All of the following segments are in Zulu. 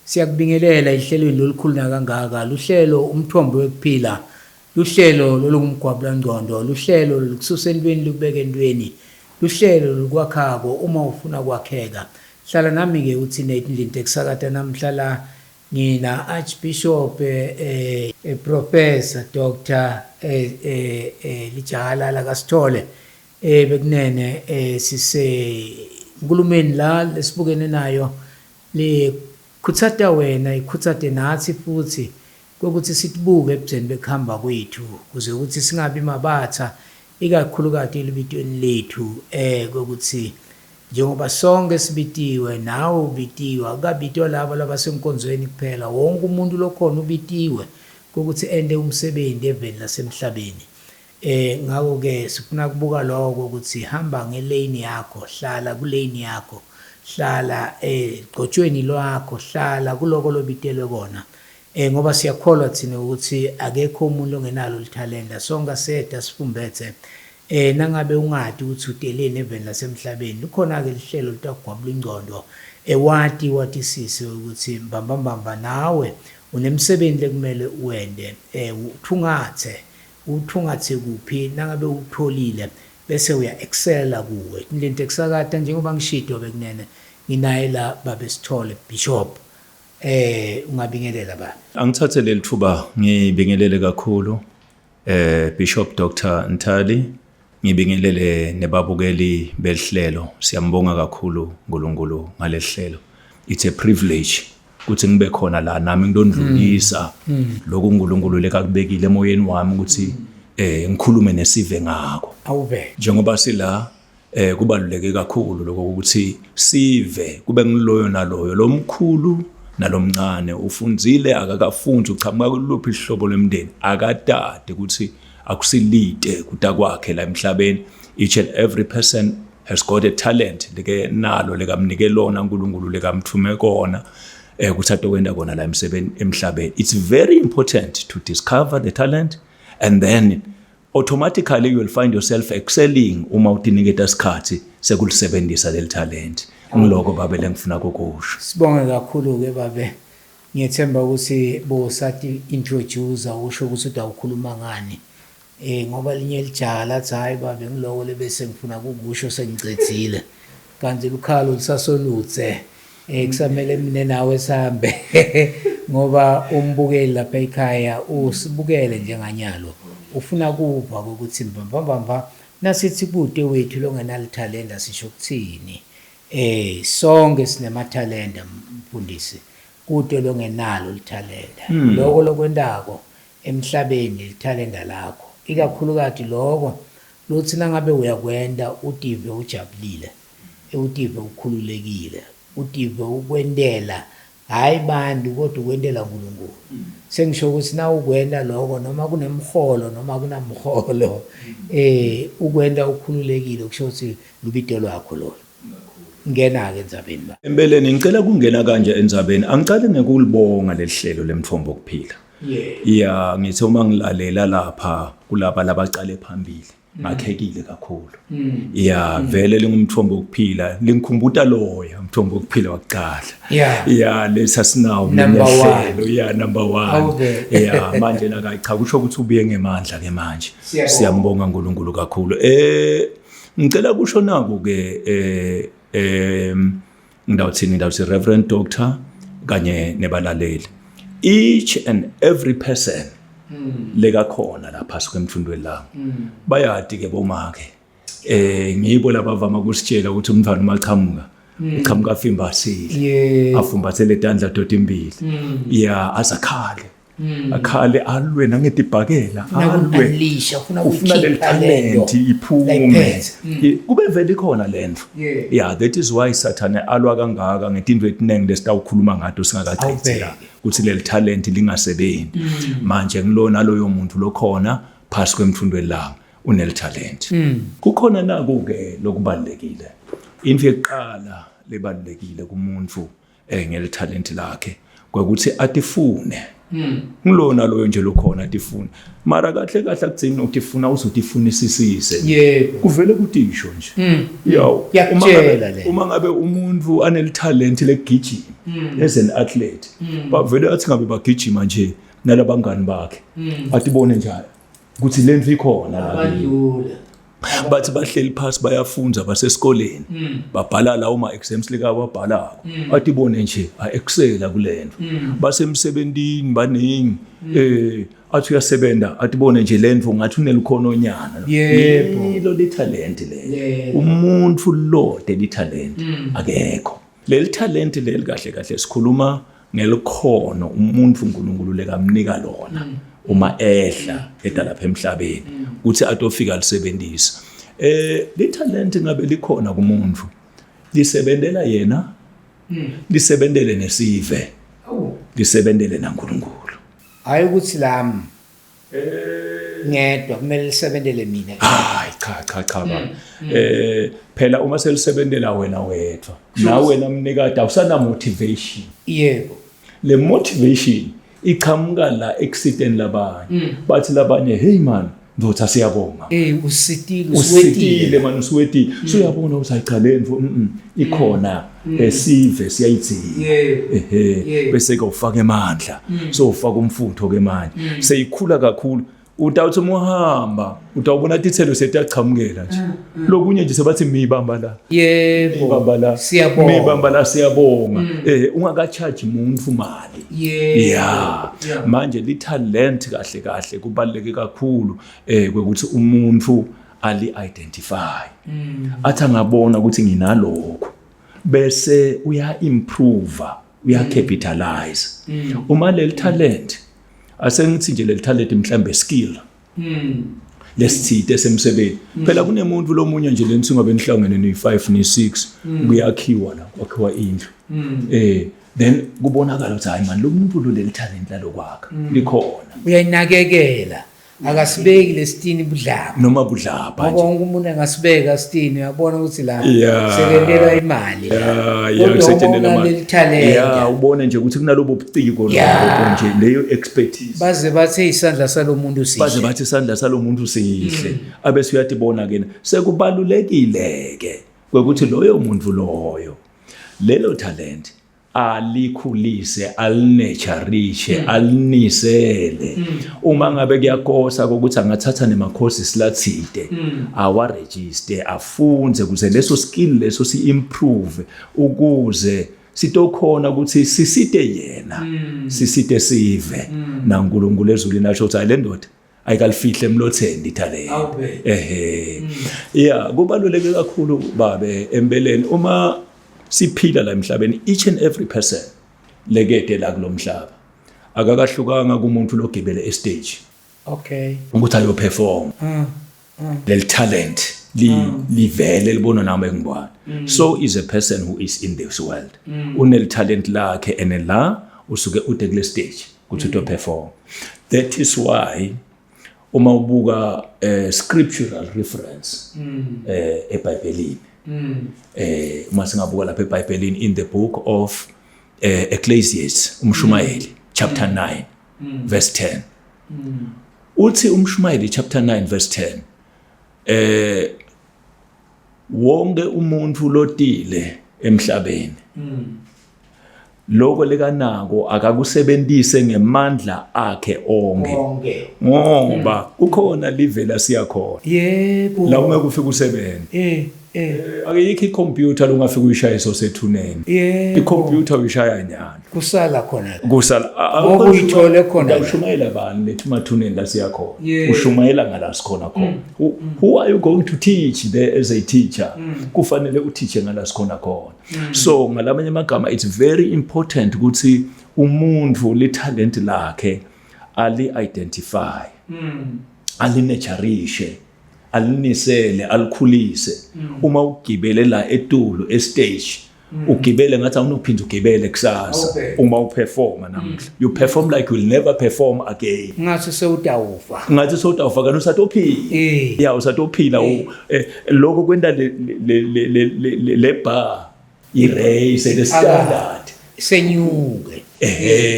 Siyakubingelela ihlelweni lolukhulu kangaka luhlelo umthombo wekuphila luhlelo lolungumgwabula ngqondo luhlelo lokususa entweni lukubeka entweni luhlelo lokwakhako uma ufuna kwakheka hlala nami ke uthi Nathan ekusakata namhlala ngina Archbishop Professor Dr Lijala la Sithole bekunene sise nkulumeni la lesibukene nayo le khutsata wena ikhutsate nathi futhi ukuthi sibuke ebuzeni bekhamba kwethu kuze ukuthi singabi mabatha ikakhulukati libitweni lethu ukuthi njengoba sonke sibitiwe nawe ubitiwe akabitiwe labo labasenkonzweni kuphela wonke umuntu lokhona ubitiwe ukuthi ende umsebenzi eveni lasemhlabeni ngako ke sifuna kubuka lokho ukuthi hamba ngelane yakho hlala kulane yakho hlala egcotshweni lwakho hlala kuloko lobitelwe kona ngoba siyakholwa thina ukuthi akekho umuntu ongenalo lithalenta sonke seta sifumbethe nangabe ungadi ukuthi utelene eveni lasemhlabeni ukhona ke lihlelo litakugwabula ingqondo wathi sise ukuthi mbamba nawe unemsebenzi lekumele uwende uthungathe kuphi nangabe utholile bese uya excella kuwe into ekusakata njengoba ngishido bekunene nginaye la babe Sithole Bishop ungabingelela baba angithathe leli thuba ngibingelele kakhulu Bishop Dr Ntali ngibingelele nebabukeli behlelo siyambonga kakhulu uNkulunkulu ngalehlelo it's a privilege ukuthi ngibe khona la nami ngidondlulisa lokho uNkulunkulu lekakubekile emoyeni wami ukuthi ngikhulume nesive ngako awube njengoba sila kubaluleke kakhulu lokho ukuthi sive kube ngiloyo naloyo lomkhulu nalomncane ufundzile akakafundi uchamuka kuluphi ihlobo lemndeni akadade ukuthi akusilide kutakwakhe la emhlabeni each and every person has got a talent leke nalo lekamnike lona uNkulunkulu lekamthume kona ukuthi atokwenda kona la emhlabeni it's very important to discover the talent and then automatically you will find yourself excelling uma utiniketa isikhathi sekulisebenzisa leli talent ngiloko babe lengifuna ukusho sibonge kakhulu ke babe ngiyethemba ukuthi bosati introduce usho ukuthi udawukhuluma ngani ngoba linye lijala athi hayi babe ngiloko lebese ngifuna ukusho sengicethile kanti lukhalo lisasolutse kusamele mina nawe sambe ngoba umbukeli lapha ekhaya usibukele njenganyalo ufuna kupha ukuthi mbamba nasithi kude wethu longenalithalenta sisho ukuthini sonke sinemathalenta mfundisi kude longenalo lithalenta lokho lokwendako emhlabeni lithalenta lakho ikakhulukati lokho lothi nangabe uyakwenda utive ujabulile utive ukhululekile utive ukwendela hayi bantu kodwa ukwendela uNkulunkulu sengisho ukuthi na ukwenda lokho noma kunemholo noma kunamholo ukwenda ukhululekile kusho ukuthi lubito lwakho lo ngena ke endzabeni ba empeleni ngicela kungena kanje endzabeni angicale ngekulibonga lehlelo lemthombo kuphila yeah ngithi uma ngilalela lapha kulaba labaqale phambili ngakhekile kakhulu yeah vele lingumthombo kuphila lingikhumbuta loya umthombo kuphila waqala yeah lesasinawo nehlelo yeah number 1 yeah manje la cha kusho ukuthi ubuye ngemandla ke manje siyambonga uNkulunkulu kakhulu ngicela kusho nako ke ngidawuthi Reverend Doctor kanye nebalaleli each and every person leka khona lapha kwemfundweni la bayadi ke bomake ngibo labavama kusitshela ukuthi umntwana machamuka uchamuka afimbasile afumbathele tandla doti imbili yeah asakhale akhale alwe nangetibhakela alwe ufuna le talent iphume kube vele khona lento yeah that is why Sathane alwa kangaka ngetinto etinenge lesitawukhuluma ngato singakachithela ukuthi le talent lingasebenzi manje ngilona loyo muntu lokhona phasi kwemfundweni la unel talent kukhona nako ke lokubalekile into eqala lebalekile kumuntu ngel talent lakhe kwekuthi atifune ngilona loyo nje lokhona atifune mara kahle akuthini utifuna uzotifunisisise kuvele kutisho nje yawo uma ngabe umuntu anelitalent legijima as an athlete bavele athi ngabe bagijima nje nalabangani bakhe atibone njalo ukuthi lento ikhona la bathi bahleli phansi bayafunza basesikoleni babhala la uma exams lika babhalako atibone nje excela kulento basemsebentini baningi athi uyasebenza atibone nje lento ngathi unelikhono nyana lo talent le umuntu lo de talent akekho leli talent leli kahle sikhuluma ngelikhono umuntu uNkulunkulu lekamnika lona uma ehla edalapha emhlabeni uthi atofika lisebenzisa le talent ngabe likhona kumuntu lisebenzela yena lisebenzele nesive lisebenzele naNkulunkulu hayi ukuthi lami ngedwa kumele lisebenzele mina hayi cha phela uma selisebenzela wena wedwa nawe namnikade awusana motivation yebo le motivation iqhamuka la exciting labanye bathi labanye hey man ndothi asiyabonga usitile man uswetile so uyabona ukuthi ayichaleni ikhona esive siyayidzinga bese ke ufaka emandla so ufaka umfutho ke manje seyikhula kakhulu utawuthi umuhamba utawubona tithelo setiyachamukela nje lokunye nje sebathi mibamba la yebo siyabonga ungakacharge umuntu imali manje li talent kahle kubaleke kakhulu kwekuthi umuntu ali identify athi angabona ukuthi nginalokho bese uya improve uya capitalize uma leli talent asengithi nje leli talent mhlambe skill lesithite esemsebenzi phela kunemuntu lomunye nje lenthi ngabe nihlangene ni5 ni6 kuyakhiwa la kwakhiwa indlu then kubonakala ukuthi hayi man lo muntu lo leli talent lalokwakha likhona uyayinakekela akasibeki lesitini budlapha noma budlapha nje wonke umuntu angasibeka isitini uyabona ukuthi la sekendelwa imali kusetshenzela imali ubone nje ukuthi kunalobo buciko nje leyo expertise baze bathe isandla salomuntu sihle abese uyatibona ke sekubalulekile ke ukuthi loyo muntu loyo lelo talent alikhulise alinecharishe alinisele uma ngabe kuyakosa ukuthi angathatha nemakhosi silathide awa register afunze kuze leso skill leso si improve ukuze sitokhona ukuthi sisite yena sisite sive naNkulunkulu ezulwini nasho ukuthi le ndoda ayikalifihle emlotheni ithalente kubaluleke kakhulu babe empeleni uma siphila la emhlabeni each and every person lekede la kulomhlaba akakahlukanga kumuntu logibele estage ukuthi ayo perform lel talent livele libona nami ngibona so is a person who is in this world unel talent lakhe ene la usuke ude kule stage ukuthi to perform that is why uma ubuka scriptural reference eBhayibhelini uma singabuka lapha eBhayibhelini in the book of Ecclesiastes umshumayeli chapter 9 verse 10 uthi umshumayeli chapter 9 verse 10 wonke umuntu lotile emhlabeni lokho lekanako akakusebenzise ngemandla akhe onke ngoba kukhona livela siyakhona yebo la uma kufika usebenze akuyikho icomputer ungafika uyishaya sosethuneni icomputer uyishaya nyana kusala khona ukuyithole khona ushumayela bani lethi mathuneni la siyakhona ushumayela ngala sikhona khona who are you going to teach there as a teacher kufanele uteache ngala sikhona khona so ngalamanye amagama it's very important ukuthi umuntu le talent lakhe ali identify alinecharishe alinisele alikhulise uma ugibele la etulu estage ugibele ngathi awunophinda ugibele kusasa uma uperforma namhla you perform like you will never perform again ngathi sewutawufa kanti usatophila usatophila lokho kwenda le bar irace le standard senyuke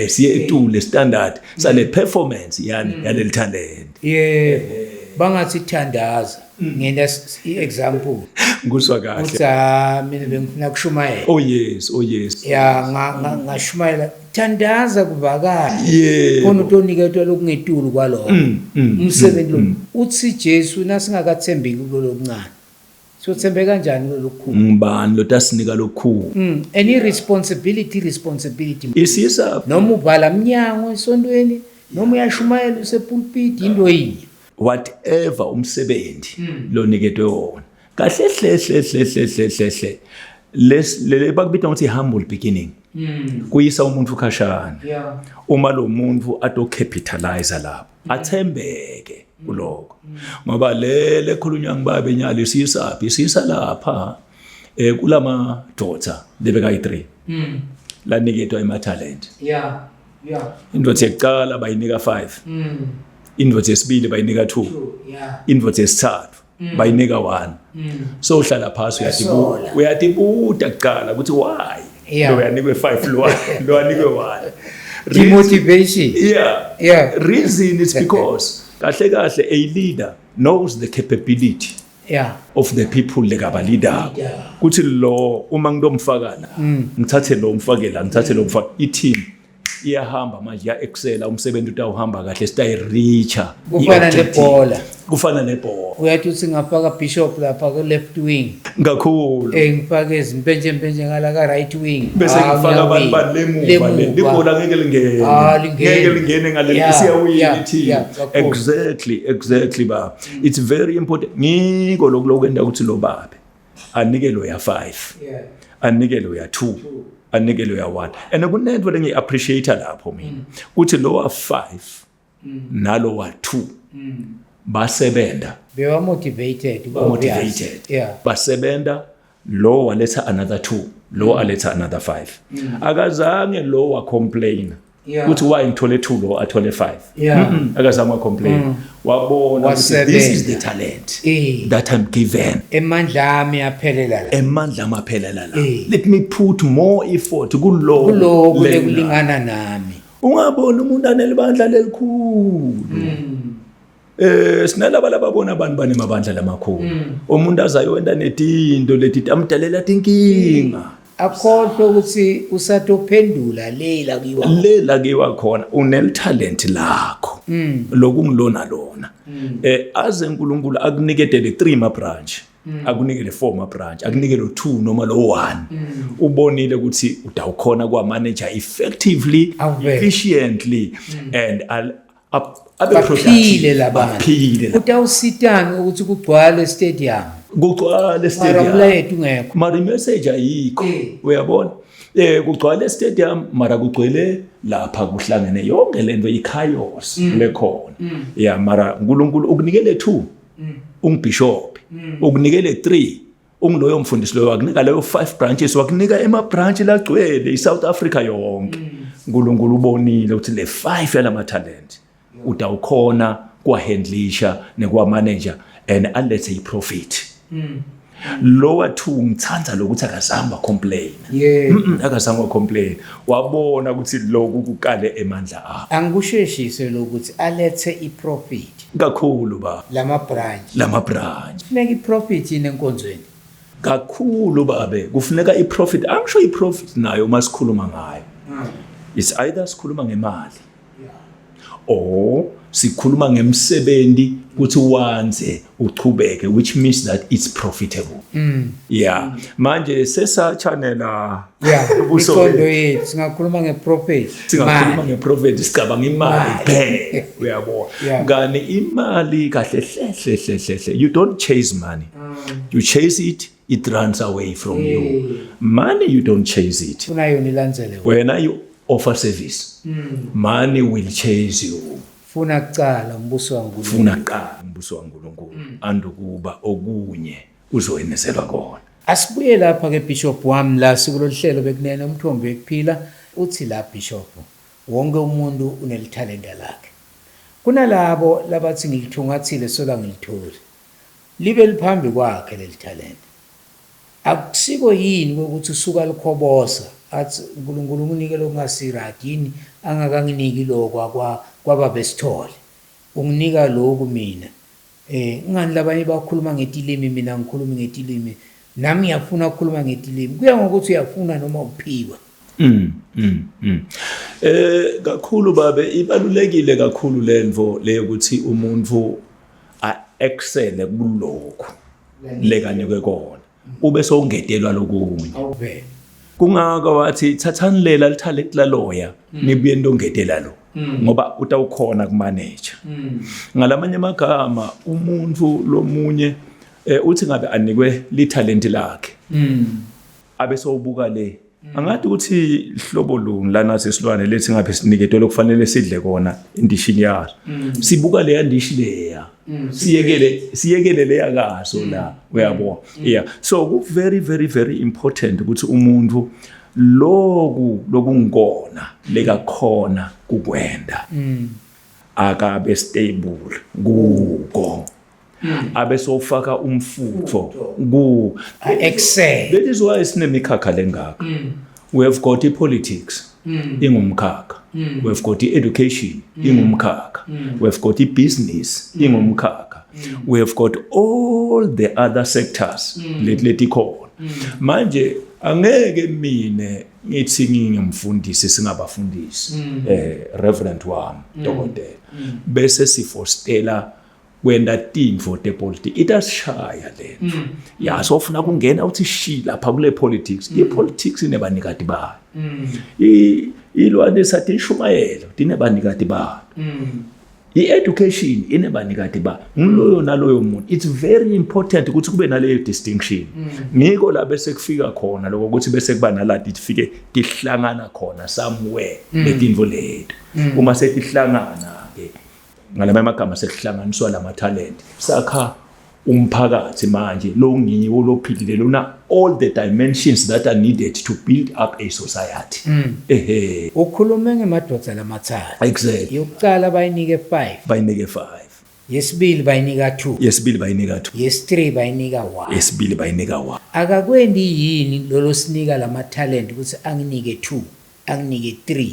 siye etule standard sale performance yani yaleli talent bangathi thandaza ngena example nguswa kahle uthi mina bengifuna kushumayela oh yes ngashumayela thandaza kuvakala khona utoniketwa lokungetulu kwalokho umsebenzi lo uthi Jesu nasingakathembeki kulolu kuncane sothembe kanjani lokukhulu ngibani lo tasinika lokukhulu any responsibility isisa noma ubhala mnyango esontweni noma uyashumayela usepulpit into yini whatever umsebenzi lo niketwe wona kahle hle le bakubita ukuthi humble beginning kuyisa umuntu ukhashana uma lo muntu ato capitalize lapho athembeke kuloko ngoba le khulunywa ngibabe nyalo siyisa lapha kulama daughter lebeka i3 la niketwa ima talent indvodza yekuqala bayinika 5 indvodza yesibili bayinika 2 indvodza yesithathu bayinika 1 so uhlala phansi uyatibuta kuqala ukuthi why lo uyanikwe 5 lo anikwe 1 demotivation reason is because kahle a leader knows the capability of the people lekaba leader kuthi lo uma ngidomfakala ngithathe lo umfakela ngithathe lo umfaka i-team iyahamba manje ya excel umsebenzi utawuhamba kahle sitayireacha kufana nebhola uyathi uthi ngafaka bishop lapha ku left wing ngakhulu ngifake ezimpenje ngala ka right wing bese ngifaka abantu balemuva libhola ngeke lingene ngale siyawina team exactly ba it's very important ngiko lokwenda ukuthi lo babe anikelo ya 5 anikelo ya 2 anikelo ya 1 and kunento lengi appreciate lapho mina uthi lo wa 5 nalo wa 2 basebenda they were motivated basebenda lo waletha another 2 lo aletha another 5 akazange lo wa complain uthi why ngithole 2 lo athole 5 akazange wa complain wabona this is the talent that I'm given emandla ami aphelela la let me put more effort kulo kulingana nami ungabona umuntu anelibandla lelikhulu sinalaba lababona abantu banemabandla lamakhulu umuntu azayoenda netinto leti amdalela tinkinga akhohlwe ukuthi usatophendula lela kiwa khona unel talent lakho lokungilona lona aze uNkulunkulu akuniketele 3 ma branch akunikele 4 ma branch akunikele 2 noma lo 1 ubonile ukuthi utawukhona kwa manager effectively efficiently and abaphile labantu utawusitanga ukuthi kugcwale stadium mara message ayikho uyabona kugcwale stadium mara kugcwele lapha kuhlangene yonke lento ichaos lekhona mara uNkulunkulu ukunikele 2 ungibishop ukunikele 3 ungiloyo mfundisi lo wakunika leyo 5 branches wakunika ema branch lagcwele iSouth Africa yonke uNkulunkulu ubonile ukuthi le 5 yalama talent utawukhona kwa handlisha nekwa manager and alethe iprofit lower 2 ngithanza lokuthi akazange complain akazange complain wabona ukuthi lokhu kukale emandla akhe angikusheshise lokuthi alethe iprofit kakhulu ba lama branch funeka iprofit inenkonzweni kakhulu babe kufuneka iprofit angisho iprofit nayo masikhuluma ngayo it's either sikhuluma ngemali or sikhuluma ngemsebenzi ukuthi wanze uchubeke which means that it's profitable manje sesachanela ubusondo yethu singakhuluma ngeprofit sicabanga imali phela uyabona ngani imali kahle hle you don't chase money you chase it runs away from you money you don't chase it unayona ilandzele when you offer service money will chase you funa kuqala umbuso waNkulunkulu andukuba okunye uzoyenezelwa kona asibuye lapha ke bishop wami la sikulolihlelo bekunene Umtfombo Wekuphila uthi la bishop wonke umuntu unelithalenta lakhe kunalabo labathi ngilithungathile sola ngilitholi libe liphambi kwakhe leli talent akusiko yini ukuthi usuka likhobosa athi uNkulunkulu unginike lokungasi-right yini angakanginiki lokho kwababa Sithole unginika lokhu mina ngani labanye bakhuluma ngetilimi mina ngikhuluma ngetilimi nami ngiyafuna ukukhuluma ngetilimi kuya ngokuthi uyafuna noma uphiwa. Kakhulu babe ibalulekile kakhulu lento le ukuthi umuntu excel kulokho lekanikwe kona ube sowungetelwa lokunye kungaka wathi thathani lela talent laloya nibuye ndongetela lo ngoba utawukhona kumanager ngalamanye amagama umuntu lomunye uthi ngabe anikwe li talent lakhe abe sowubuka le angathi ukuthi hlobo luni lana sesilwane lethi ngabe siniketwe lokufanele sidle kona indishini yaso sibuka le yandishi leya siyekele leya kaso la uyabona yeah so ku very important ukuthi umuntu lokungona lekakhona kukwenda akabe stable kuko abe sofaka umfutho ku excel. That is why sinemikakha lengaka we have got politics ingumkhakha we have got education ingumkhakha we have got business ingumkhakha we have got all the other sectors letikhona manje angeke mine ngithi ngingumfundisi singabafundisi reverend wami dokotela bese sifostela kwenda tintfo tepolitiki itashaya lento yaso ufuna kungena uthi shi lapha kule politics ipolitics inebanikati bayo ilwane sathi ishumayelo dinebanikati bayo i-education inebanikati bayo ngiloyo naloyo muntu it's very important ukuthi kube naleyo distinction ngiko la bese kufika khona lokho ukuthi bese kuba nalati tifike tihlangana khona somewhere letintfo leto uma setihlangana ke ngalamanye amagama sekuhlanganiswa lama talent sakha umphakathi manje lo ngiwo lophilile lona all the dimensions that are needed to build up a society ukhulume ngemadoda lamathathu exactly yokuqala bayinike 5 yesibili bayinika 2 yesi3 bayinika 1 akakwendi yini lolo sinika lama talent ukuthi anginike 2 anginike 3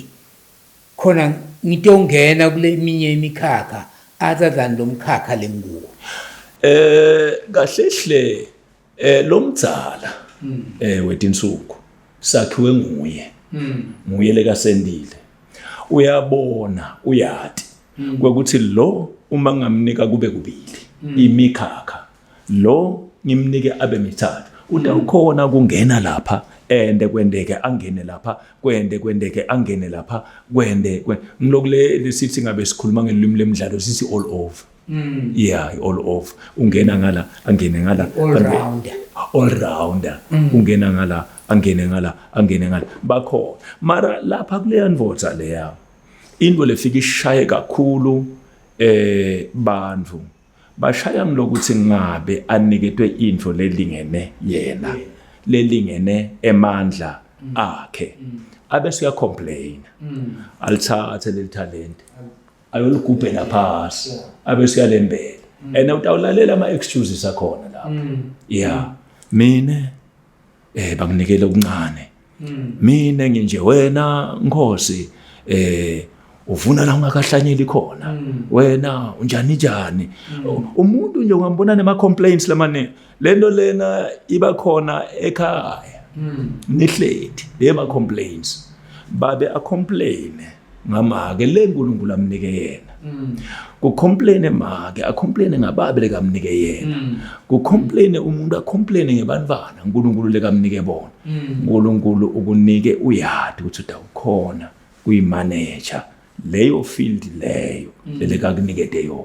khona ngitongena kule minye imikhakha other than lo mkhakha lenguwo kahlehle lo mdzala wetinsuku sakhiwe nguye lekasendile uyabona uyati kwekuthi lo uma ngamnika kube kubili imikhakha lo ngimnike abe mithathu utawukhona kungena lapha ende kwendeke angene lapha kwendeke angene lapha ngilokule lesithi ngabe sikhuluma ngelimi lemidlalo sithi all over yeah all over ungena ngala angene ngala all rounder ungena ngala angene ngala bakho mara lapha kule yanvodza leya into lefika ishaye kakhulu bantfu bashaya ngilokuthi ngabe aniketwe into lelingene yena lelingene emandla akhe abese uyacomplain alithathe le talent ayolugubhela phasi abese uyalembela and utawulalela ama excuses akhona lapha yeah mina banginikele okuncane mina nginje wena Nkosi uvuna la ungakahlanyeli khona wena unjani umuntu nje ungambona nema complaints lamane lento lena iba khona ekhaya nihleti lema complaints babe a complain ngamake leNkulunkulu amnike yena ku complain emake a complain ngababe lekamnike yena ku complain umuntu a complain ngebantwana uNkulunkulu lekamnike bona uNkulunkulu ukunike uyadi ukuthi utawukhona kuyimanager leyo field leyo lelekakunikete yona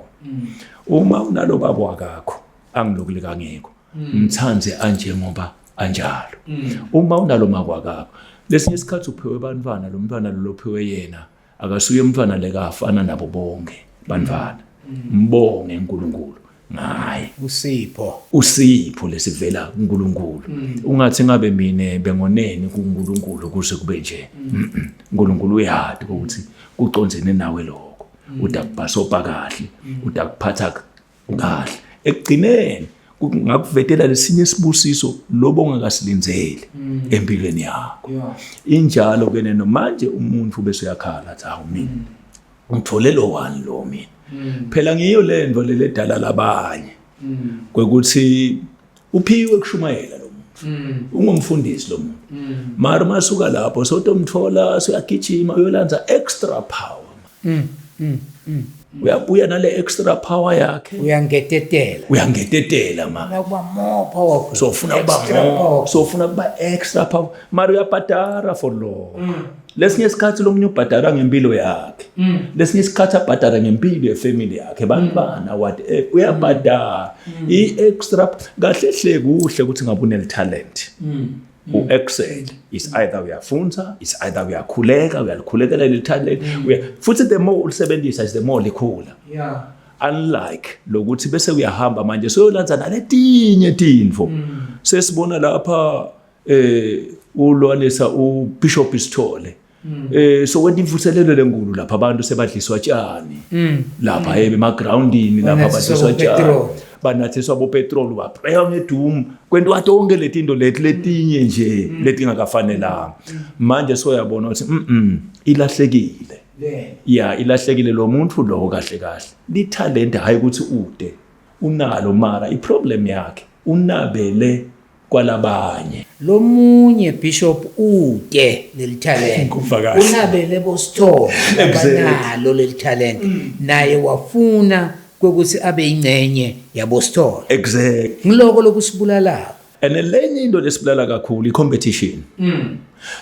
uma unalo baba wakakho angilokuleka ngekho mthanze anje ngoba anjalo uma unalo makwakakho lesinye isikhathi uphiwe bantwana lo mntwana lo lophiwe yena akasuye umntwana lekafana nabo bonke bantwana mbonge uNkulunkulu ngaye usipho lesivela kuNkulunkulu ungathi ngabe mine bengoneni kuNkulunkulu kuse kube nje uNkulunkulu uyadi ukuthi uconzene nawe lokho utakubhasopa kahle utakuphatha kahle ekugcineni ngakuvetela lesinye isibusiso lobo ongakasilinzeli empilweni yakho. Injalo ke neno manje umuntu bese uyakhala athi awu mina ngithole lo wani lo mina. Phela ngiyo lento leledala labanye. Kwekuthi uphiwe kushumayela lo muntu. Ungumfundisi lo muntu. Mara masuka lapho sotomthola siyagijima uyolanza extra power. Uyabuya nale extra power yakhe. Uyangetetela ma. Nakuba more powerful. So ufuna kuba extra power. Mara uyabhadara for lo. Lesinye isikhathi lo munye ubhadara ngempilo yakhe. Lesinye isikhathi abhadara ngempilo yefamily yakhe. Bantwana whatever uyabhadara. I-extra kahle hle kuhle ukuthi ngabe uneltalent. U-excel is either uyafunda, is either uyakhulekela le talent. Futhi the more ulisebenzisa is the more likhula. Unlike lokuthi bese uyahamba manje soyolanza naletinye tintfo. Sesibona lapha ulwanisa uBishop Sithole. So when imvuselelo lenkulu lapha abantu sebadliswa tshani. Lapha emagroundini lapha badliswa tshani. Banathiswa bopetrol bapreya ngedum kwento watonke letinto letinye nje letingakafanelanga. Manje soyabona ukuthi ilahlekile. Ilahlekile lo muntu lo kahle. Litalent hayi ukuthi ude unalo mara iproblem yakhe unabele kwalabanye. Lo munye Bishop ude lelitalent. Unabele boSithole abanalo lelitalent. Naye wafuna kwekuthi abe ingcenye yaboSithole. Exactly. Ngiloko lokusibulala. And lenye into lesibulala kakhulu i-competition.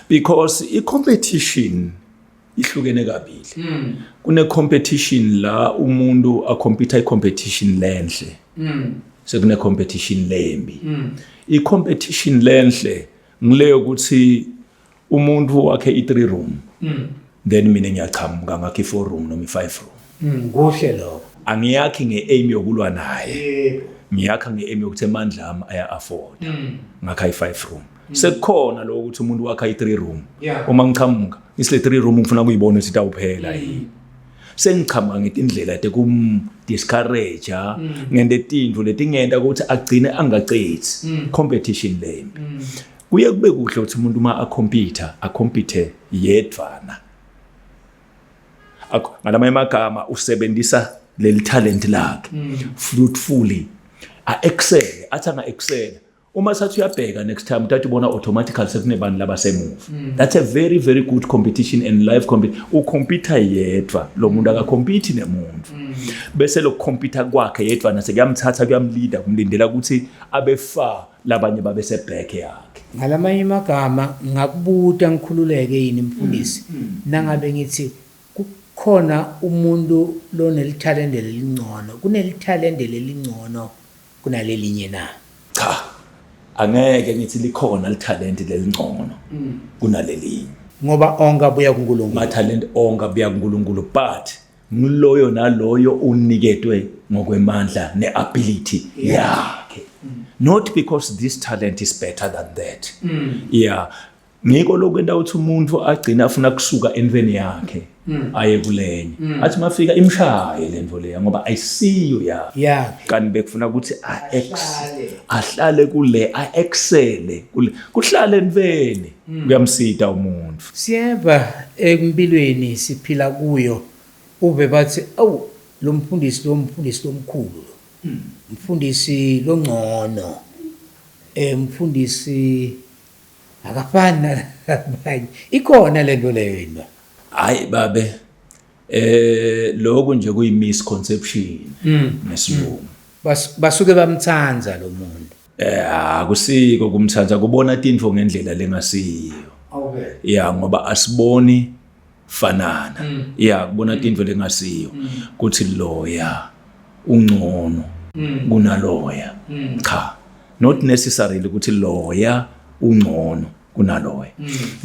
Because i-competition ihlukene kabili. Kune-competition la umuntu akompita i-competition lenhle. Sekune competition lembi. I-competition lenhle ngileyo ukuthi umuntu wakhe i-3 room. Then mina ngiyachamuka ngakhe i-4 room noma i-5 room. Kuhle lokho. Angiyakhi nge-aim yokulwa naye. Ngiyakha nge-aim yokuthi amandla ami aya-afford. Ngakha i-5 room. Sekukhona lo ukuthi umuntu wakha i-3 room. Uma ngichamuka isile 3 room ngifuna ukuyibona ukuthi awuphela yini. Sengichama ngitindlela discourage ngende tindlu letingenda ukuthi agcine angacethi competition lembi. Kuye kube kuhle ukuthi umuntu uma acompete yedwana. Ngalama emagama usebenzisa leli talent lakhe fruitfully excel athanga excel. Uma sathi uyabheka next time utathi ubona automatically sekunebantu labasemuva. That's a very very good competition and live ucompete yedwa lo muntu akacompete nemuntu. Bese lo compete kwakhe yedwa nase kuyamthatha kuyamleader kumlindela ukuthi abefa labanye babe seback yakhe. Ngalama emagama ngakubuta ngikhululeke yini mfundisi. Nangabe ngithi kukhona umuntu lo neltalent lelingcono. Kuneltalent lelingcono kunalelinye na. Cha. Angeke ngithi likhona litalent lelingcono kunalelinye. Ngoba ongabuya kuNkulunkulu. Ma-talent ongabuya kuNkulunkulu but ngiloyo naloyo uniketwe ngokwemandla ne-ability yakhe. Not because this talent is better than that. Ngiko lokwenda uthi umuntu agcina afuna kusuka enveni yakhe aye kulenye. Athi mafika imshaye lento leya ngoba ayisiyo yakhe. Kanti bekufuna ukuthi ahlale kule excel kule kuhlale enveni kuyamsita umuntu. Siyeba empilweni siphila kuyo ube bathi awu lo mfundisi lomkhulu mfundisi longcono mfundisi akafani nabanye. Ikhona lento leyo yini? Hayi babe lokho nje kuyi misconception nesilungu. Basuke bamthanza lo muntu. Akusiko kumthanza kubona tintfo ngendlela lengasiyo. Ngoba asiboni fanana. Kubona tintfo lengasiyo kuthi loya ungcono kunaloya. Cha, not necessarily ukuthi loya ungcono kunaloya.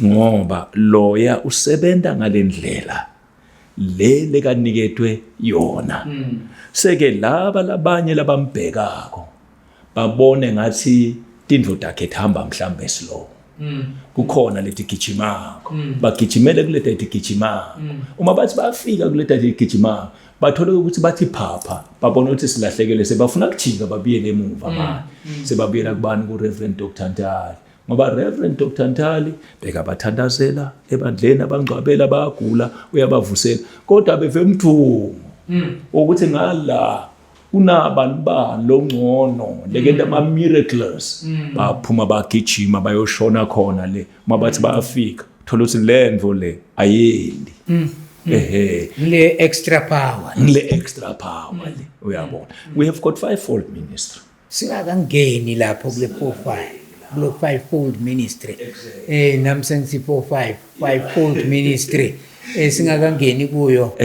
Ngoba loya usebenta ngalendlela le kaniketwe yona. Seke laba labanye labambhekako babone ngathi tindlu takhe thamba mhlambe slow. kukhona leti gijimako bagijimele kuleta itigijimako uma bathi bafika kuleta itigijimako bathola ukuthi bathi phapha babona ukuthi silahlekele sebafuna ukujika babuyele emuva manje sebabuyela kubani ku Reverend Dr Ntali ngoba Reverend Dr Ntali bekabathandazela ebandleni abangcwabela bayagula uyabavusela kodwa beve umthumo ukuthi ngala unabani longcono lekenda ama miracles baphuma bagijima bayoshona khona le mabathi bayafika thola ukuthi lendvo le ayendi le extra power le uyabona we have got fivefold ministry singakangeni lapho kule 4-5 kulo fivefold ministry nami sengithi 4-5 fivefold ministry singakangeni kuyo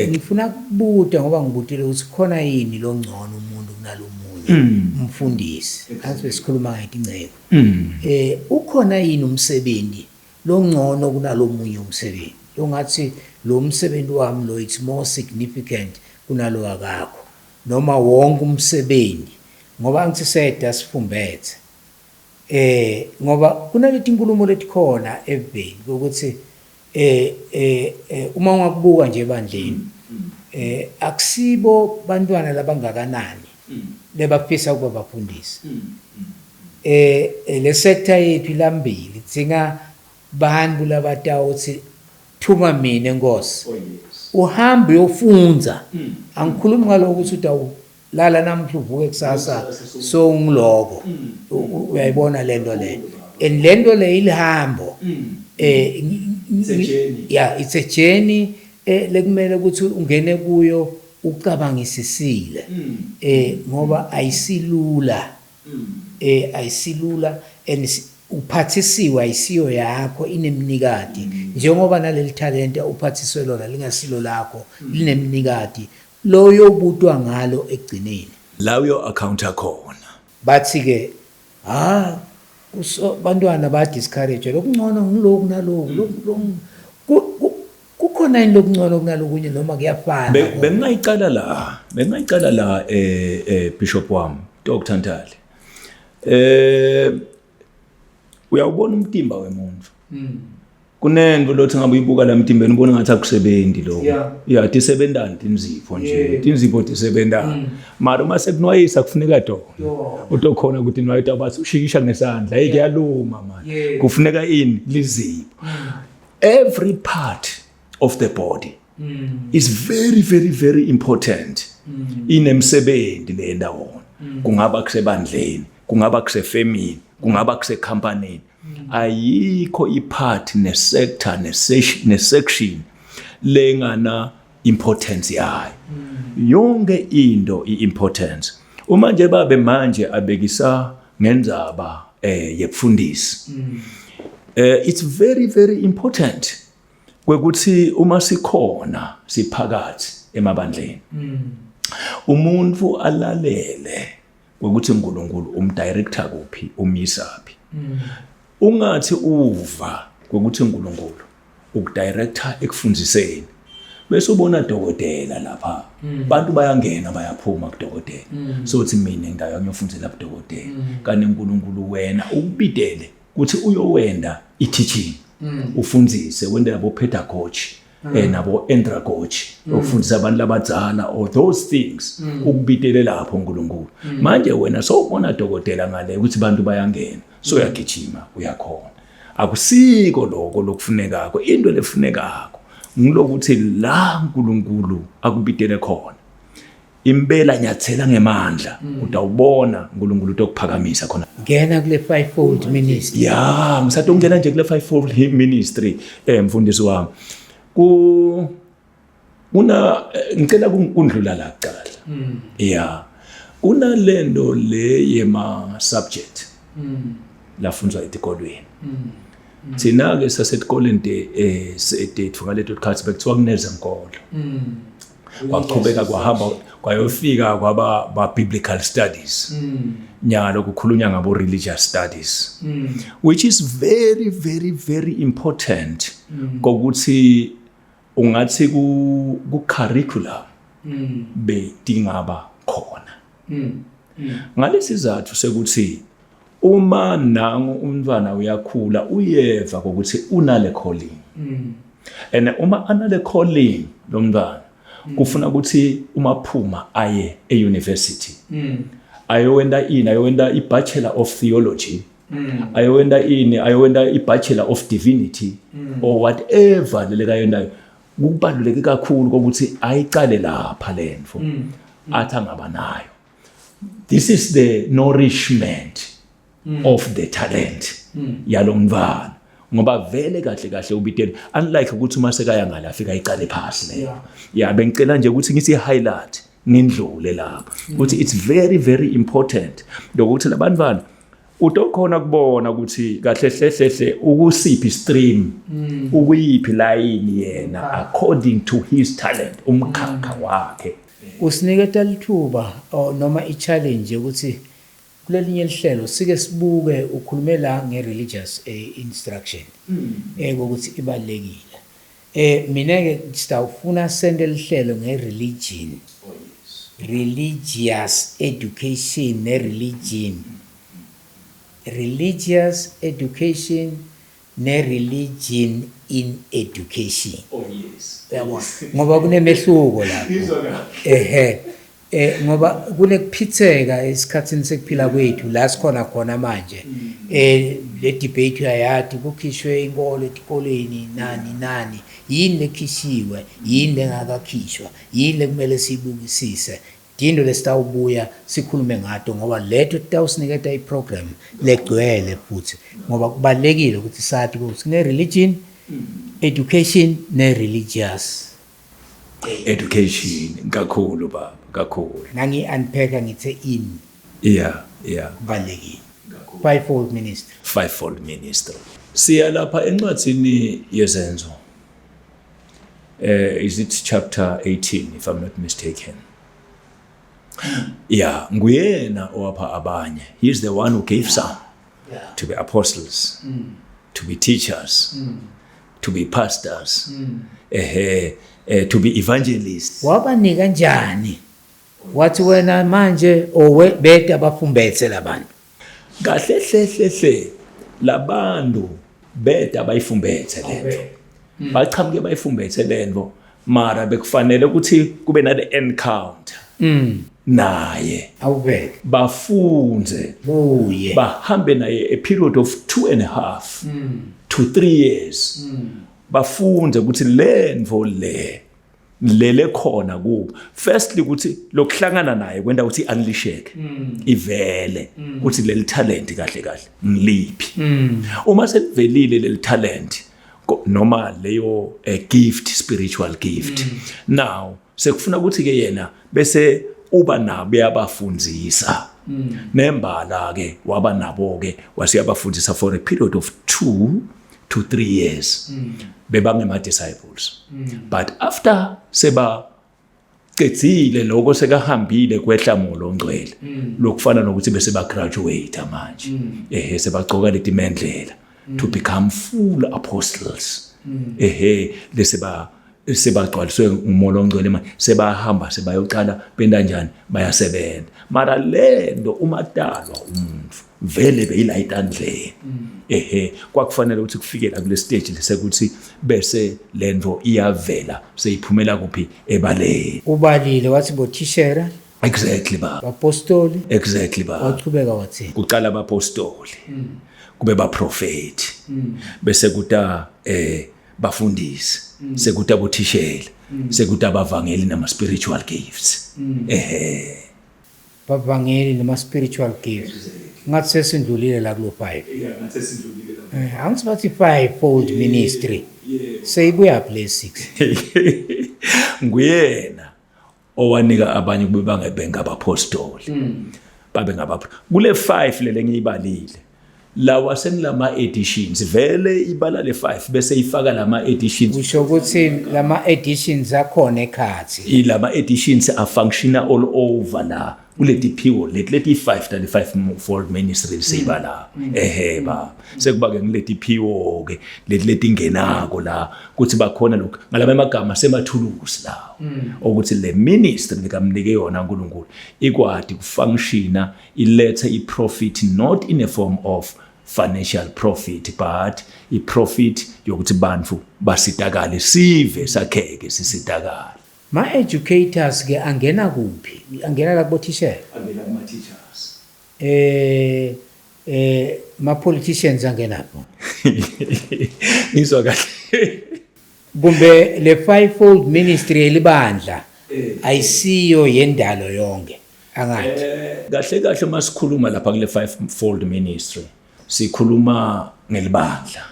ngifuna kubuta ngoba ngibutile ukuthi khona yini lo ngcono umuntu kunalomunye umfundisi athi sikhuluma ngetinceko ukhona yini umsebenzi lo ngcono kunalomunye umsebenzi lo ngathi lo msebenzi wami lo it's more significant kunalo akakho noma wonke umsebenzi ngoba ngithi seda sifumbethe ngoba kunaleti inkulumo letikhona eveni ukuthi uma ungakubuka nje ebandleni akusibo bantwana labangakanani lebafisa ukuba bafundisi le sector yethu ilambili idzinga bantu labatawuthi thuma mina enkosi uhambe uyofunza angikhulumi ngaloko ukuthi utawulala namhla uvuke kusasa so ungiloko uyayibona lento le and lento le ilihambo it's a journey lekumele ukuthi ungene kuyo ucabangisisile ngoba ayisilula and uphathisiwe ayisiyo yakho inemnikati njengoba naleli talent uphathiswe lona lingasilo lakho linemnikati loyo butwa ngalo egcineni la uyo account khona bathi ke bantwana ba discourage lokungcono ngiloku naloku kukhona yini lokungcono kunalokunye noma kuyafana bengayicala la Bishop wami Dr Ntali uyawubona umtimba wemuntu kunento lothi ngabe uyibuka la mtimbeni ubona ngathi akusebenzi lo disebendani inzipho nje inzipho disebendani mara uma sekunwayisa kufuneka utokhona ukuthi nwayita bathi ushikisha ngesandla ekuyaluma manje kufuneka ini lizipho every part of the body is very very very important inemsebenzi le ndawo kungaba kusebandleni kungaba kusefamily kungaba kusecompany ayikho ipart nesector nesection lengana importance yayo yonke into iimportance uma nje babe manje abekisa ngendzaba yekufundisa it's very very important kwekuthi uma sikhona siphakathi emabandleni umuntu alalele ukuthi uNkulunkulu umdirector kuphi umisaphi ungathi uva ukuthi uNkulunkulu ukudirector ekufundiseni bese ubona dokotela lapha bantu bayangena bayaphuma kudokotela sothi mina ngidaya ngiyofundela kudokotela kanti uNkulunkulu wena ukubidele ukuthi uyowenda i-teaching ufundise wende labo pedagogy nabo andragogy ufundisa abantu labadzala or those things ukubidele lapho uNkulunkulu manje wena sowubona dokotela ngale ukuthi abantu bayangena so uyagijima uyakhona akusiko lokho lokufunekako into lefunekako ngilokuthi la uNkulunkulu akubidele khona impela nyathela ngemandla utawubona uNkulunkulu utokuphakamisa khona ngena kule fivefold ministry ngisathi ungena nje kule fivefold ministry mfundisi wami ngicela kundlula la kuqala kunalendo le yema subject lafunzwa etikolweni thina ke sasetikoleni sethu ngaleto khathi bekuthiwa kuneza inkolo kwaqhubeka kwahamba kwayofika kwaba ba biblical studies nyalo kukhulunywa ngabo religious studies which is very very very important kokuthi ungathi ku curriculum bedingaba khona ngalesizathu sekuthi uma nangu umntwana uyakhula uyeva ukuthi unale calling and uma anale calling lo mntwana kufuna ukuthi umaphuma aye e-university ayowenda i-bachelor of theology ayowenda i-bachelor of divinity or whatever lelekayendayo kubaluleke kakhulu ukuthi ayicale lapha lento athi angaba nayo. This is the nourishment of the talent yalo mntwana ngoba vele kahle ubitele unlike ukuthi uma sekaya ngala afika icale phasi le ya bengicela nje ukuthi ngithi highlight nindlule lapha ukuthi it's very very important ukuthi labantwana utokhona kubona ukuthi kahle ukusiphi stream ukuyiphi line yena according to his talent umkhakha wakhe. Usiniketa lithuba noma i-challenge ukuthi kulelinye lihlelo sike sibuke ukhulume la nge-religious instruction ukuthi ibalekile. Mina ke sitawufuna sende lihlelo nge-religion, religious education ne-religion, religious education ne-religion in education. Ngoba kunemehluko lapho. Ngoba kunekuphitheka esikhathini sekuphila kwethu la sikhona khona manje le debate uyayadi kukhishwe inkolo etikoleni nani yini lekhishiwe yini engakakhishwa yini lekumele sibukisise dindo lesitawubuya sikhulume ngato ngoba letho tutawusiniketa iprogram legcwele futhi ngoba kubalekile ukuthi sathi ukuthi ne religion education ne religious education kakhulu baba kakhulu nangi unpack ngithe in kubalekile fivefold ministry siya lapha encwadini yezenzo is it chapter 18 if I'm not mistaken. Nguyena owapha abanye. He is the one who gave some to be apostles, to be teachers, to be pastors, to be evangelists. Wabanika njani? Wathi wena manje beta bafumbetse labantu. Kahle labantu beta bayifumbetse lento. Baqhamuke bayifumbetse lento mara bekufanele ukuthi kube na the encounter. Naye awubeke bafunze buye bahambe naye a period of 2.5 to 3 years bafunze ukuthi lento lele khona kubo firstly ukuthi lokuhlangana naye kwenda ukuthi unleasheke ivele ukuthi leli talent kahle ngiliphi uma selivelile leli talent noma leyo gift spiritual gift now sekufuna ukuthi ke yena bese uba nabo yabafundzisa nembala ke waba nabo ke wasiyabafundisa for a period of 2 to 3 years bebangema disciples but after seba qedzile lokho sekahambile kwehla molo ngcwele lokufana nokuthi bese ba graduate manje sebagcoka letimendlela to become full apostles sebagcwaliswe umoya ongcwele manje sebahamba sebayoqala benda njani bayasebenza mara lento umadalwa umuntu vele beyilayitandle kwakufanele ukuthi kufikela kule stage lesekuthi bese lento iyavela seyiphumela kuphi ebaleni ubalile wathi bothishera exactly ba apostoli exactly ba waqhubeka wathi kuqala abapostoli kube ba prophet bese kuta bafundisi sekuta bothishela sekuta abavangeli nama spiritual gifts bavangeli nama spiritual gifts ngathi sesindlulile la kulo 5 ngathi sesindlulile la angithi bathi fivefold ministry seyibuya place 6 nguyena owanika abanye kube bangebenga abapostoli babe kule 5 lele ngiyibalile lawa senilama editions vele ibala le 5 bese ifaka lama editions usho ukuthi lama editions akhona ekhathi ilama editions are functional all over la uletiphiwo leti 5 tale 5 fold ministry siba la ba sekuba ke ngiletiphiwo ke letingenako la kuthi bakhona lokho ngalama emagama semathulusi lawo ukuthi le ministry likamnike yona uNkulunkulu ikwadi kufunctiona ilethe iprofit not in a form of financial profit but iprofit yokuthi bantu basitakale sive sakheke sisitakale. Ma-educators ke angena kuphi? Angena la kubothishela? Angena kuma-teachers. Ma-politicians angenapho? Ngizwa kahle. Kumbe le fivefold ministry elibandla ayisiyo yendalo yonke angathi? Kahle masikhuluma lapha kule fivefold ministry sikhuluma ngelibandla.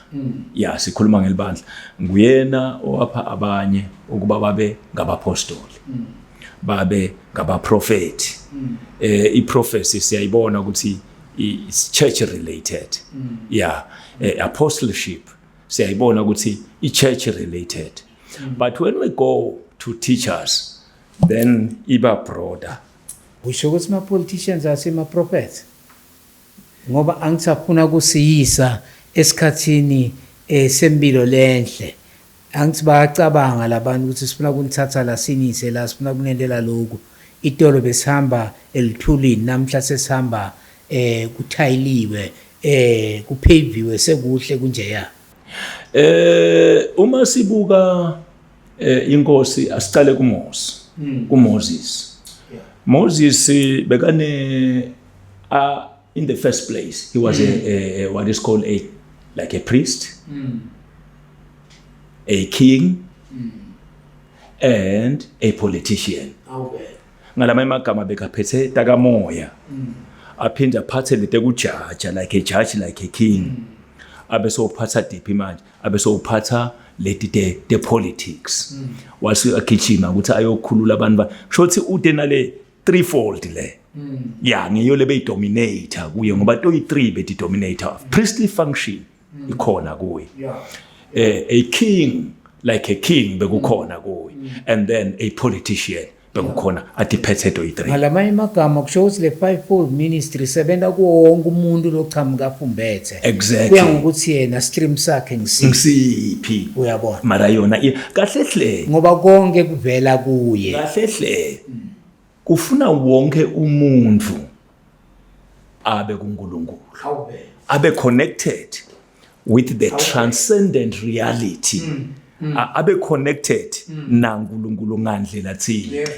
Ya sikhuluma ngelibandla. Nguyena owapha abanye ukuba babe ngabapostoli. Babe ngabaprofeti. I-prophecy siyayibona ukuthi it's church related. Yeah, apostleship siyayibona ukuthi i-church related. But when we go to teachers then iba broader. Usho ukuthi ma-politicians asema-prophets? Ngoba angisafuna kusiyisa esikhathini sempilo lenhle. Angithi bayacabanga labantu ukuthi sifuna kunithatha la sinise la sifuna kunendela lokhu. Itolo besihamba elithulini namhla sesihamba kuthayiliwe kuphaviwe sekuhle kunjeya. Uma sibuka inkosi asicale kuMoses. Moses bekane in the first place he was a what is called like a priest, a king, and a politician. Ngalama emagama bekaphethe takamoya. Aphinda aphathe letekujaja like a judge, like a king. Abeso uphatha diphi manje? Abeso uphatha leti the politics. Wasi akhichima ukuthi ayokhulula abantu shothi ude nale threefold le. Yeah, ngiyo lebe dominator kuye ngoba to i3 beti dominator. Priestly function ikhona kuye. A king like a king bekukhona kuye. And then a politician bekukhona atiphethe to i3. Ngalama emagama kusho ukuthi le fivefold ministry sebenza kuwo wonke umuntu lochamuka afumbethe. Exactly. Kuya ngokuthi yena stream sakhe ngisiphi uyabona. Mara yona kahle hle ngoba konke kuvela kuye. Kahle hle kufuna wonke umuntu abe kuNkulunkulu. Abe connected with the transcendent reality. Abe connected na uNkulunkulu ngandlela thina.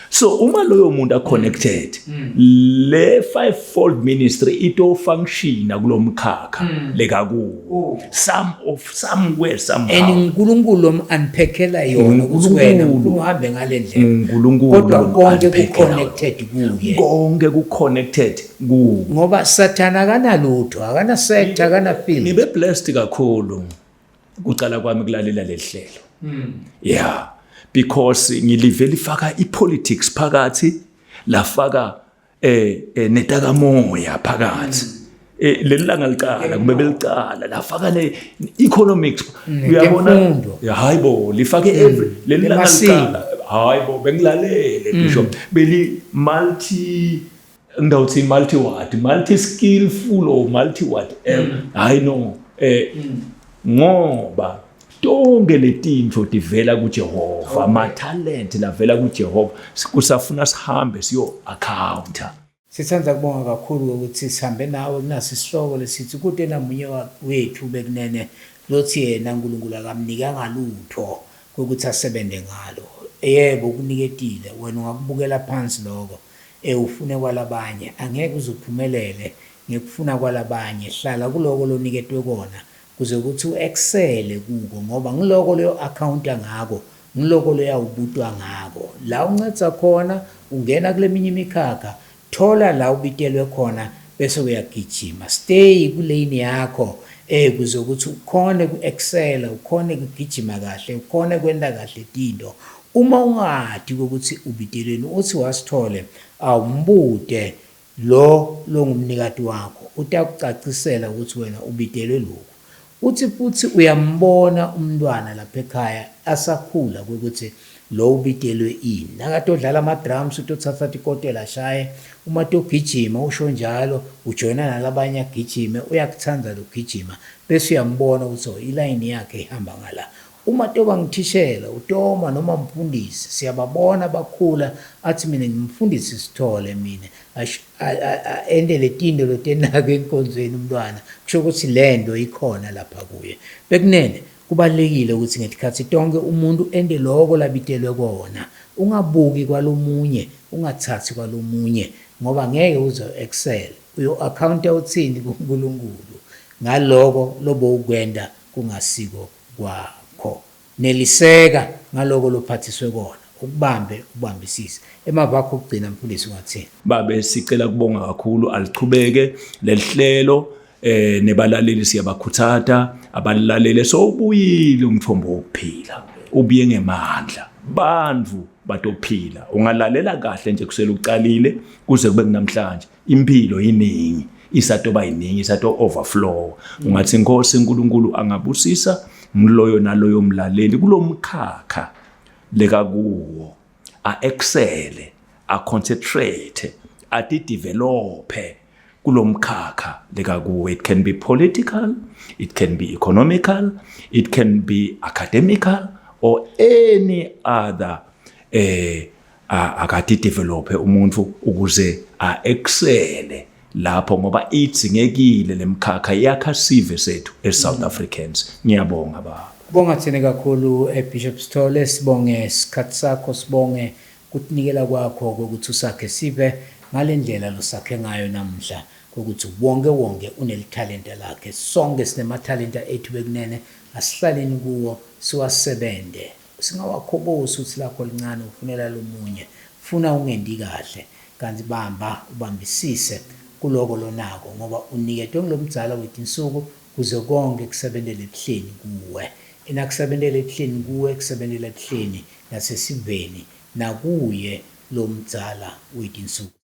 So uma loyo muntu connected le fivefold ministry ito functiona kulomkhakha leka kuwo somewhere somehow uNkulunkulu unpackela yona ukuthi wena uhambe ngale ndlela kodwa konke ku connected kuye. Konke ku connected kuwo ngoba sathana akanalutho akana sector akana field. Nibe blessed kakhulu kucala kwami kulalela lehlelo. Yeah, because ngiliveli faka ipolitics phakathi lafaka netakamoya phakathi. Lelanga liqala kube belicala lafaka le economics uyabona hayibo lifake every lelanga liqala hayibo bengilalele Bishop beli multi skillful or multi whatever I know ngoba tonke letinto divela kuJehova ama talent lavela kuJehova kusafuna sihambe siyo accounta. Sithandza kubonga kakhulu ukuthi sihambe nawe kunasi isihloko lesithi kude namunye wethu bekunene lothi yena uNkulunkulu akamnikanga lutho ukuthi asebenze ngalo. Yebo kuniketile wena ungakubukela phansi lokho ufune kwalabanye angeke uzuphumelele ngekufuna kwalabanye hlala kuloko loniketwe kona kuze ukuthi uexcel kuko ngoba ngiloko leyo account ngako ngiloko leyo ubutwa ngako la uncetha khona ungena kule minye imikhakha thola la ubitelwe khona bese uyagijima stay kulane yakho kuze ukuthi ukhone kuexcel ukhone kugijima kahle ukhone kwenda kahle into. Uma ungadi ukuthi ubitelweni uthi wasithole awumbude lo ngumnikati wakho utakucacisela ukuthi wena ubitelwe lokho. Uthi futhi uyambona umntwana lapha ekhaya asakhula ukuthi lo ubitelwe ini nakade odlala ama-drums utothatha ikotela ashaye uma togijima usho njalo ujoyina nalabanye agijime uyakuthanda lokugijima bese uyambona ukuthi ilayini yakhe ihamba ngala uma toba ngithishela utoma noma mfundisi siyababona bakhula athi mina ngimfundisi Sithole mina endele tindelo tenake enkonzweni umntwana kusho ukuthi lento ikhona lapha kuye bekunene kubalekile ukuthi ngesikhathi tonke umuntu ende lokho labitelwe kona ungabuki kwalomunye ungathathi kwalomunye ngoba ngeke uze excel uyo account uthini kuNkulunkulu ngaloko lobo ukwenda kungasiko kwakho neliseka ngaloko lophathiswe kona ubambisise emavakho ukugcina mfundisi ungathini babe sicela kubonga kakhulu alichubeke lelihlelo nebalaleli siyabakhuthatha abalalele sobuyile umthombo wokuphila ubuye ngemandla bandvu batophila ungalalela kahle nje kusela uqalile kuze kube kunamhlanje impilo yiningi isatoba yiningi isato overflow ungathi inkosi uNkulunkulu angabusisa mloyo naloyo mlaleli kulomkhakha leka kuwo excel concentrate develop kulomkhakha leka kuwo. It can be political, it can be economical, it can be academical or any other akati develop umuntu ukuze excel lapho ngoba idzingekile lemkhakha yakha sive sethu eSouth Africans. Ngiyabonga baba. Bonga thina kakhulu Bishop Sithole, sibonge isikhathi sakho, sibonge kunikela kwakho ukuthi usakhe sibe ngalendlela losakhe ngayo namhla ukuthi wonke unelithalente lakhe. Sonke sinemathalenta ethu bekunene asihlaleni kuwo siwasebenzele. Singawakhobosi ukuthi lakho lincane ufunela lomunye. Funa ungendi kahle kanti ubambisise kuloko lonako ngoba uniketwe ngilomdzala wethu insuku kuze konke kusebenzele ebuhleni kuwe. Enakusebenzele ebuhleni kuwe kusebenzele ebuhleni nasesiveni nakuye lo mdzala wethu insuku.